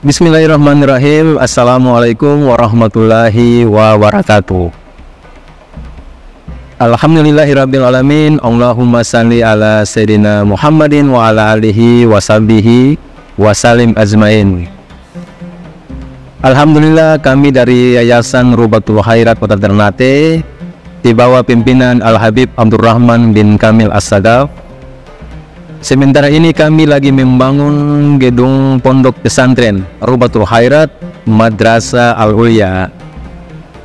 Bismillahirrahmanirrahim. Assalamualaikum warahmatullahi wabarakatuh. Alhamdulillahirrabbilalamin. Allahumma salli ala Sayyidina Muhammadin wa ala alihi wa sahbihi wa salim ajmain. Alhamdulillah, kami dari Yayasan Rubatul Khairat Kota Ternate di bawah pimpinan Al-Habib Abdurrahman bin Kamil As-Sadaf. Sementara ini kami lagi membangun gedung pondok pesantren Rubatul Khairat Madrasah Al-Ulya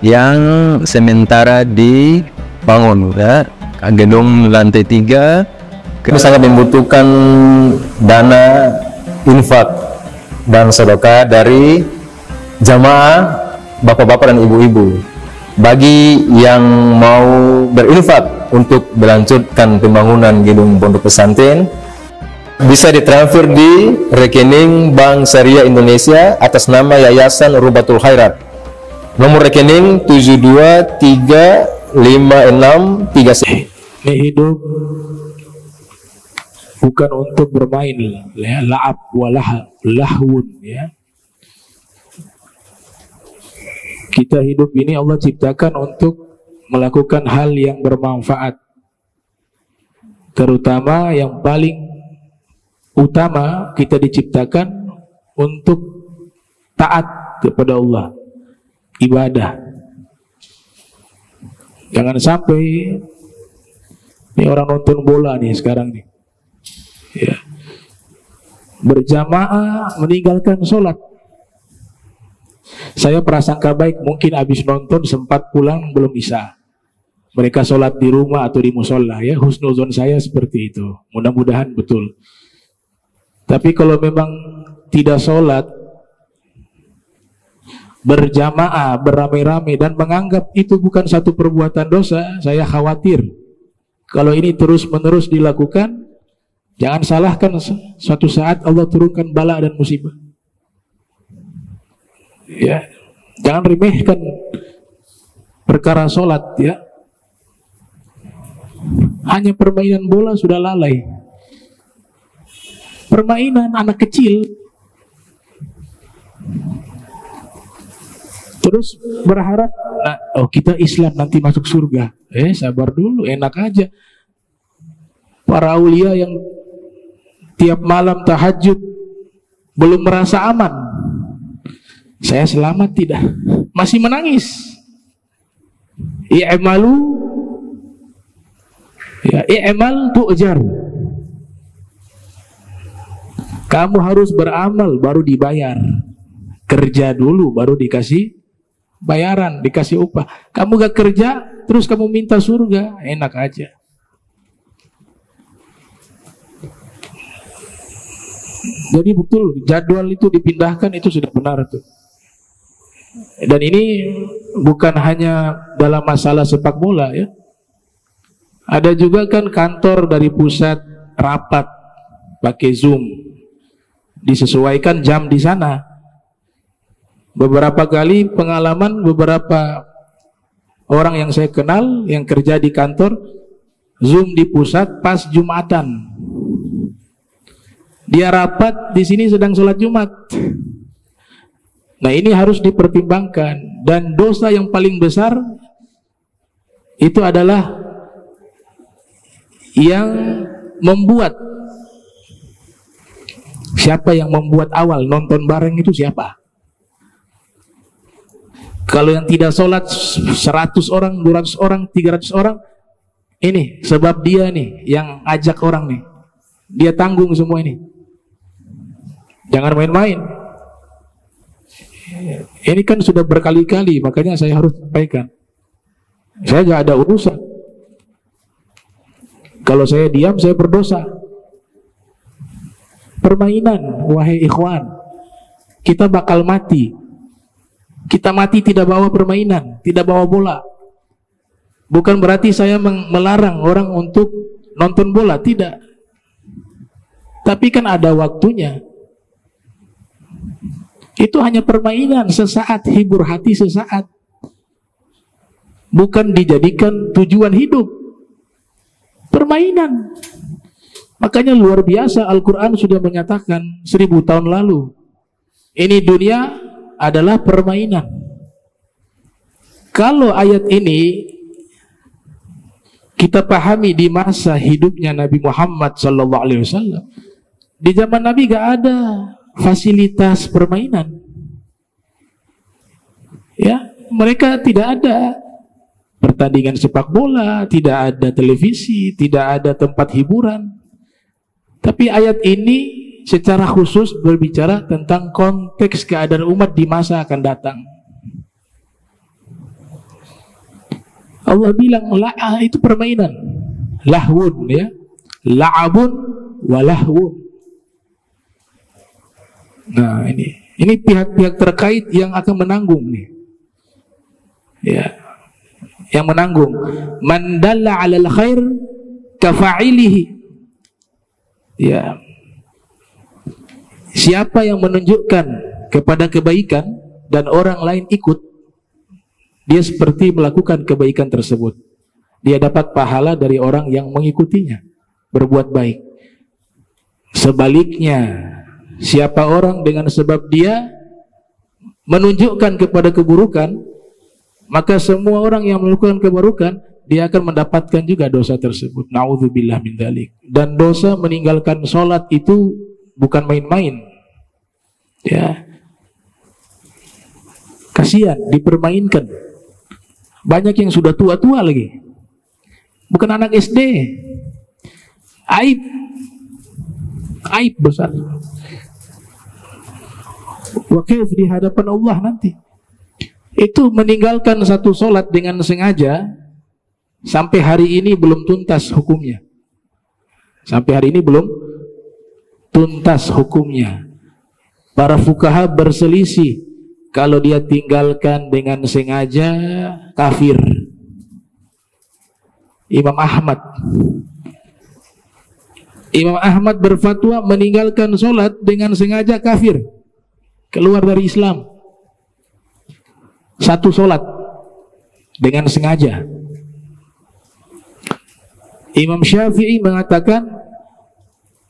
yang sementara dibangun, ya. Gedung lantai 3. Kami sangat membutuhkan dana infak dan sedekah dari jamaah bapak-bapak dan ibu-ibu. Bagi yang mau berinfak untuk melanjutkan pembangunan gedung pondok pesantren, bisa ditransfer di rekening Bank Syariah Indonesia atas nama Yayasan Rubatul Khairat. Nomor rekening 723563. Ini hidup bukan untuk bermain, ya, la'ab walahwun, ya. Kita hidup ini Allah ciptakan untuk melakukan hal yang bermanfaat, terutama yang paling utama kita diciptakan untuk taat kepada Allah, ibadah. Jangan sampai ini orang nonton bola nih sekarang nih, ya, berjamaah meninggalkan sholat. Saya prasangka baik, mungkin habis nonton sempat pulang belum bisa. Mereka sholat di rumah atau di musola, ya. Husnuzon saya seperti itu. Mudah-mudahan betul. Tapi kalau memang tidak sholat berjamaah, beramai-ramai, dan menganggap itu bukan satu perbuatan dosa, saya khawatir kalau ini terus-menerus dilakukan, jangan salahkan suatu saat Allah turunkan bala dan musibah. Ya, jangan remehkan perkara sholat, ya. Hanya permainan bola sudah lalai. Permainan anak kecil, terus berharap, nah, oh kita Islam nanti masuk surga. Sabar dulu, enak aja. Para aulia yang tiap malam tahajud belum merasa aman. Saya selamat tidak, masih menangis. I'malu, ya, i'mal tu'jar. Kamu harus beramal baru dibayar. Kerja dulu baru dikasih bayaran, dikasih upah. Kamu gak kerja terus kamu minta surga, enak aja. Jadi betul, jadwal itu dipindahkan, itu sudah benar tuh. Dan ini bukan hanya dalam masalah sepak bola, ya. Ada juga kan kantor dari pusat rapat pakai Zoom, disesuaikan jam di sana. Beberapa kali pengalaman beberapa orang yang saya kenal yang kerja di kantor, Zoom di pusat pas Jumatan. Dia rapat di sini sedang sholat Jumat. Nah, ini harus dipertimbangkan. Dan dosa yang paling besar itu adalah yang membuat. Siapa yang membuat awal nonton bareng itu siapa? Kalau yang tidak sholat 100 orang, 200 orang, 300 orang, ini sebab dia nih yang ajak orang nih. Dia tanggung semua ini. Jangan main-main. Ini kan sudah berkali-kali, makanya saya harus sampaikan. Saya gak ada urusan. Kalau saya diam, saya berdosa. Permainan, wahai ikhwan, kita bakal mati. Kita mati tidak bawa permainan, tidak bawa bola. Bukan berarti saya melarang orang untuk nonton bola, tidak. Tapi kan ada waktunya. Itu hanya permainan sesaat, hibur hati sesaat. Bukan dijadikan tujuan hidup. Permainan. Makanya luar biasa, Al-Quran sudah menyatakan 1000 tahun lalu Ini dunia adalah permainan. Kalau ayat ini kita pahami di masa hidupnya Nabi Muhammad SAW, di zaman Nabi gak ada fasilitas permainan. Ya, mereka tidak ada pertandingan sepak bola, tidak ada televisi, tidak ada tempat hiburan. Tapi ayat ini secara khusus berbicara tentang konteks keadaan umat di masa akan datang. Allah bilang itu permainan, lahwun, ya, la'abun wa lahwun. Nah, ini pihak-pihak terkait yang akan menanggung nih. Ya, yang menanggung. Man dalla 'alal khair kafa'ilihi. Ya. Siapa yang menunjukkan kepada kebaikan dan orang lain ikut, dia seperti melakukan kebaikan tersebut. Dia dapat pahala dari orang yang mengikutinya berbuat baik. Sebaliknya, siapa orang dengan sebab dia menunjukkan kepada keburukan, maka semua orang yang melakukan keburukan, dia akan mendapatkan juga dosa tersebut. Na'udzubillah min dzalik. Dan dosa meninggalkan sholat itu bukan main-main. Ya. Kasihan, dipermainkan. Banyak yang sudah tua-tua lagi. Bukan anak SD. Aib. Aib besar. Wakif di hadapan Allah nanti. Itu meninggalkan satu sholat dengan sengaja, sampai hari ini belum tuntas hukumnya. Sampai hari ini belum tuntas hukumnya. Para fuqaha berselisih, kalau dia tinggalkan dengan sengaja kafir. Imam Ahmad berfatwa meninggalkan sholat dengan sengaja kafir, keluar dari Islam. Satu sholat dengan sengaja. Imam Syafi'i mengatakan,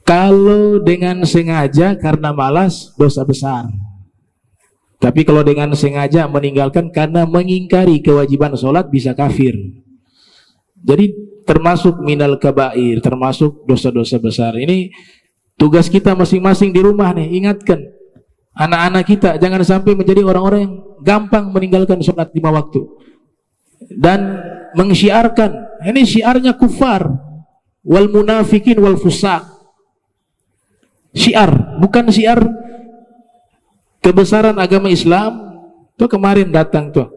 kalau dengan sengaja karena malas, dosa besar. Tapi kalau dengan sengaja meninggalkan karena mengingkari kewajiban sholat, bisa kafir. Jadi termasuk minal kabair, termasuk dosa-dosa besar. Ini tugas kita masing-masing di rumah nih, ingatkan anak-anak kita jangan sampai menjadi orang-orang yang gampang meninggalkan sholat 5 waktu dan mensyiarkan. Ini syiarnya kufar, wal munafikin wal fusaq. Syiar, bukan syiar kebesaran agama Islam. Tuh kemarin datang tuh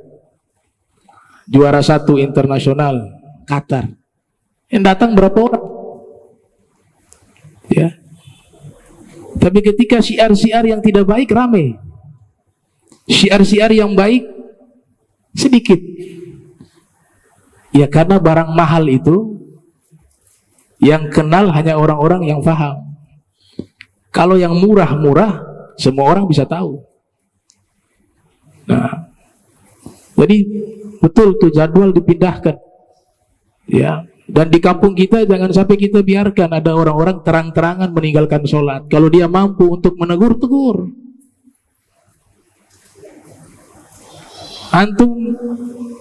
juara 1 internasional Qatar. Yang datang berapa orang? Ya. Tapi ketika syiar-syiar yang tidak baik ramai. Syiar-syiar yang baik sedikit. Ya karena barang mahal itu yang kenal hanya orang-orang yang paham. Kalau yang murah-murah, semua orang bisa tahu. Nah, jadi betul tuh jadwal dipindahkan. Ya, dan di kampung kita jangan sampai kita biarkan ada orang-orang terang-terangan meninggalkan sholat. Kalau dia mampu untuk menegur, tegur. Antum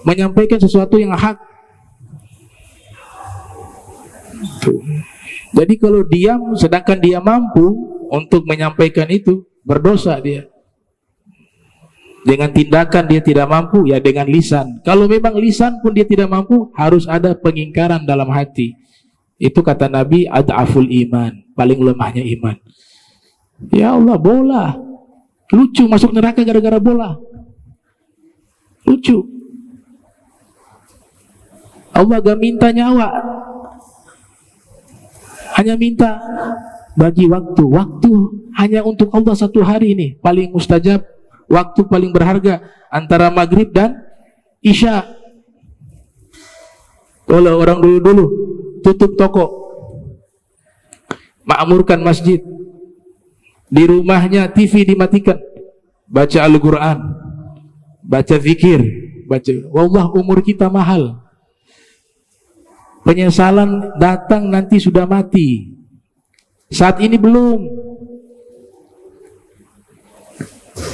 menyampaikan sesuatu yang hak. Tuh. Jadi kalau diam, sedangkan dia mampu untuk menyampaikan itu, berdosa dia. Dengan tindakan dia tidak mampu, ya dengan lisan. Kalau memang lisan pun dia tidak mampu, harus ada pengingkaran dalam hati. Itu kata Nabi, ad'aful iman, paling lemahnya iman. Ya Allah, bola lucu, masuk neraka gara-gara bola. Lucu. Allah gak minta nyawa, hanya minta bagi waktu. Waktu hanya untuk Allah 1 hari ini, paling mustajab, waktu paling berharga antara maghrib dan isya. Kalau orang dulu-dulu tutup toko, makmurkan masjid, di rumahnya TV dimatikan, baca Al-Quran, baca zikir, baca. Wallah, umur kita mahal. Penyesalan datang nanti sudah mati. Saat ini belum.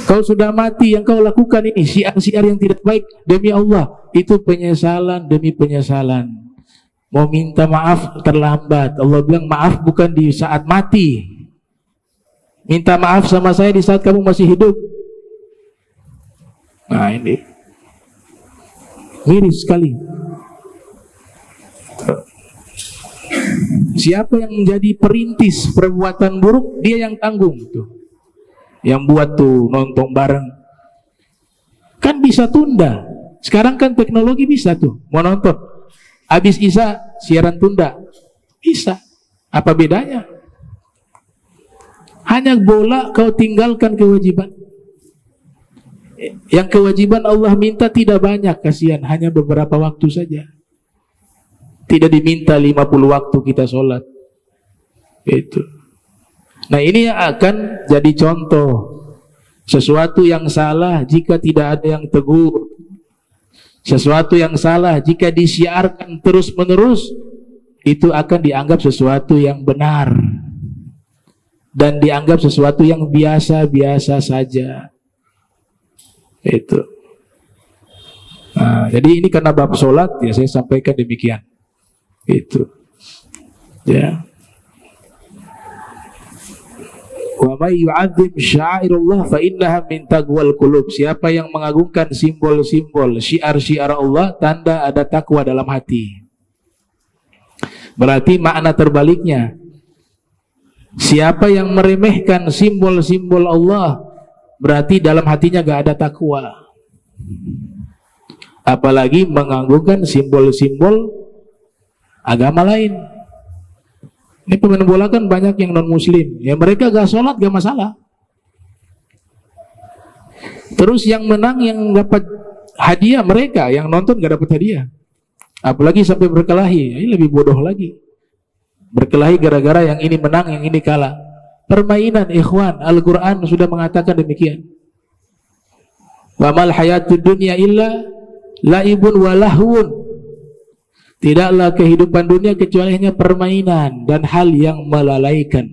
Kau sudah mati, yang kau lakukan ini syiar-syiar yang tidak baik, demi Allah, itu penyesalan demi penyesalan. Mau minta maaf terlambat. Allah bilang maaf bukan di saat mati. Minta maaf sama saya di saat kamu masih hidup. Nah ini miris sekali. Siapa yang menjadi perintis perbuatan buruk, dia yang tanggung tuh. Yang buat tuh nonton bareng. Kan bisa tunda. Sekarang kan teknologi bisa tuh. Mau nonton habis Isya siaran tunda. Bisa. Apa bedanya? Hanya bola kau tinggalkan kewajiban. Yang kewajiban Allah minta tidak banyak, kasihan, hanya beberapa waktu saja. Tidak diminta 50 waktu kita sholat. Itu. Nah ini yang akan jadi contoh. Sesuatu yang salah jika tidak ada yang tegur. Sesuatu yang salah jika disiarkan terus menerus, itu akan dianggap sesuatu yang benar. Dan dianggap sesuatu yang biasa-biasa saja. Itu. Nah, jadi ini karena bab sholat ya saya sampaikan demikian. Itu. Ya. Wa may yu'azzim sya'airallah fa innaha min taqwal qulub. Siapa yang mengagungkan simbol-simbol, syiar-syiar Allah, tanda ada takwa dalam hati. Berarti makna terbaliknya, siapa yang meremehkan simbol-simbol Allah, berarti dalam hatinya gak ada takwa. Apalagi mengagungkan simbol-simbol agama lain. Ini pemain bola kan banyak yang non muslim, ya mereka gak sholat gak masalah. Terus yang menang, yang dapat hadiah, mereka yang nonton gak dapat hadiah. Apalagi sampai berkelahi, ini lebih bodoh lagi. Berkelahi gara-gara yang ini menang, yang ini kalah. Permainan, ikhwan. Al-Quran sudah mengatakan demikian. Wa mal hayatud dunya illa laibun wa lahwun. Tidaklah kehidupan dunia kecuali hanya permainan dan hal yang melalaikan.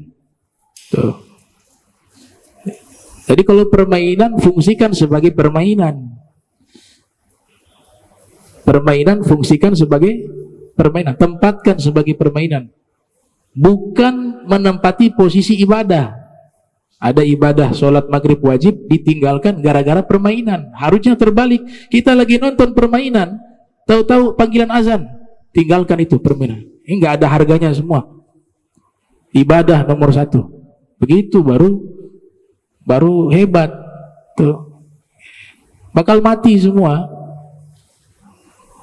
Tuh. Jadi kalau permainan, fungsikan sebagai permainan. Permainan fungsikan sebagai permainan, tempatkan sebagai permainan. Bukan menempati posisi ibadah. Ada ibadah sholat maghrib wajib ditinggalkan gara-gara permainan. Harusnya terbalik. Kita lagi nonton permainan, tahu-tahu panggilan azan, tinggalkan itu permainan. Ini nggak ada harganya semua. Ibadah nomor 1. Begitu baru hebat. Tuh. Bakal mati semua.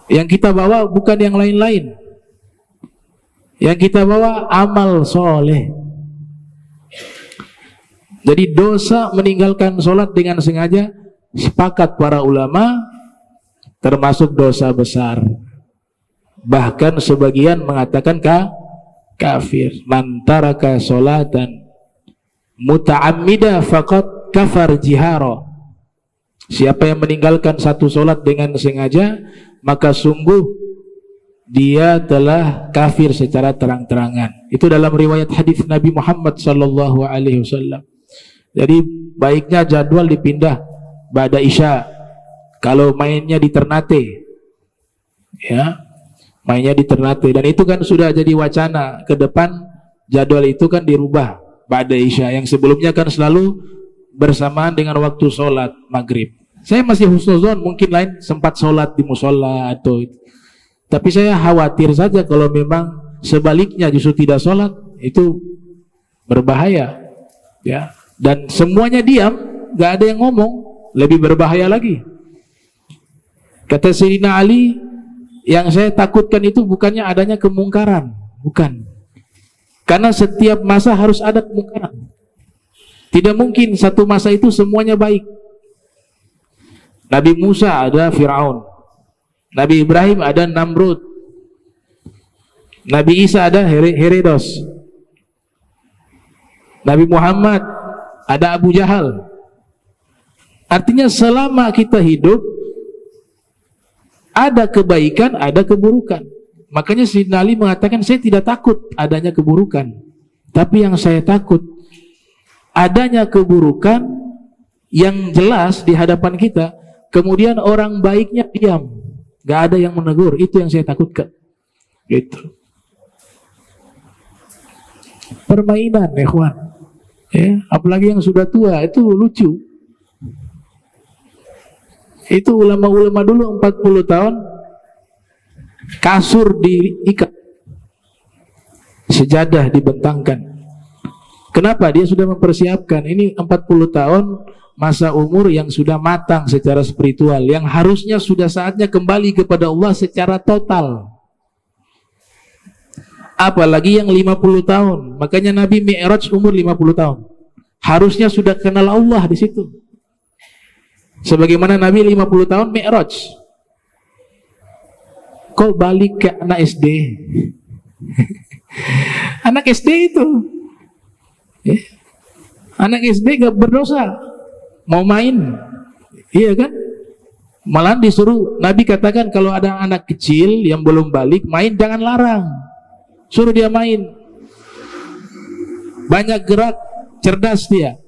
Yang kita bawa bukan yang lain-lain. Yang kita bawa amal soleh. Jadi dosa meninggalkan sholat dengan sengaja, sepakat para ulama, termasuk dosa besar. Bahkan sebagian mengatakan kafir. Man taraka sholatan muta'ammida faqad kafar jihara. Siapa yang meninggalkan satu sholat dengan sengaja, maka sungguh dia telah kafir secara terang-terangan. Itu dalam riwayat hadis Nabi Muhammad sallallahu alaihi wasallam. Jadi baiknya jadwal dipindah ba'da Isya. Kalau mainnya di Ternate, ya, mainnya di Ternate, dan itu kan sudah jadi wacana ke depan, jadwal itu kan dirubah ba'da Isya. Yang sebelumnya kan selalu bersamaan dengan waktu sholat maghrib. Saya masih husnuzon, mungkin lain sempat sholat di musola atau itu. Tapi saya khawatir saja kalau memang sebaliknya justru tidak sholat, itu berbahaya, ya. Dan semuanya diam, nggak ada yang ngomong, lebih berbahaya lagi. Kata Sayyidina Ali, yang saya takutkan itu bukannya adanya kemungkaran, bukan. Karena setiap masa harus ada kemungkaran. Tidak mungkin satu masa itu semuanya baik. Nabi Musa ada Fir'aun, Nabi Ibrahim ada Namrud, Nabi Isa ada Herodos, Nabi Muhammad ada Abu Jahal. Artinya selama kita hidup, ada kebaikan, ada keburukan. Makanya Sayyidina Ali mengatakan, saya tidak takut adanya keburukan, tapi yang saya takut adanya keburukan yang jelas di hadapan kita, kemudian orang baiknya diam, nggak ada yang menegur. Itu yang saya takutkan. Gitu. Permainan, ikhwan. Ya, apalagi yang sudah tua itu lucu. Itu ulama-ulama dulu 40 tahun kasur diikat, sejadah dibentangkan. Kenapa? Dia sudah mempersiapkan. Ini 40 tahun masa umur yang sudah matang secara spiritual, yang harusnya sudah saatnya kembali kepada Allah secara total. Apalagi yang 50 tahun. Makanya Nabi Mi'raj umur 50 tahun. Harusnya sudah kenal Allah di situ. Sebagaimana Nabi 50 tahun Mi'raj. Kok balik ke anak SD? Anak SD itu. Anak SD gak berdosa. Mau main. Iya kan? Malah disuruh, Nabi katakan kalau ada anak kecil yang belum balik, main jangan larang. Suruh dia main. Banyak gerak, cerdas dia.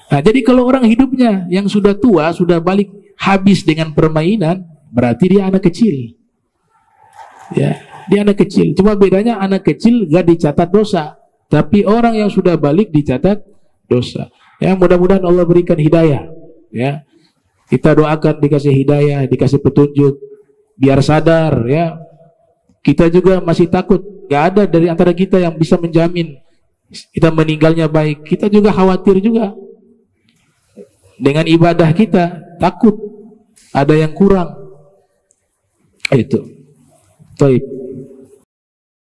Nah, jadi kalau orang hidupnya yang sudah tua, sudah balik habis dengan permainan, berarti dia anak kecil. Ya, dia anak kecil. Cuma bedanya anak kecil gak dicatat dosa, tapi orang yang sudah balik dicatat dosa. Ya, mudah-mudahan Allah berikan hidayah. Ya, kita doakan dikasih hidayah, dikasih petunjuk, biar sadar. Ya, kita juga masih takut. Gak ada dari antara kita yang bisa menjamin kita meninggalnya baik. Kita juga khawatir juga dengan ibadah kita, takut ada yang kurang. Itu. Baik.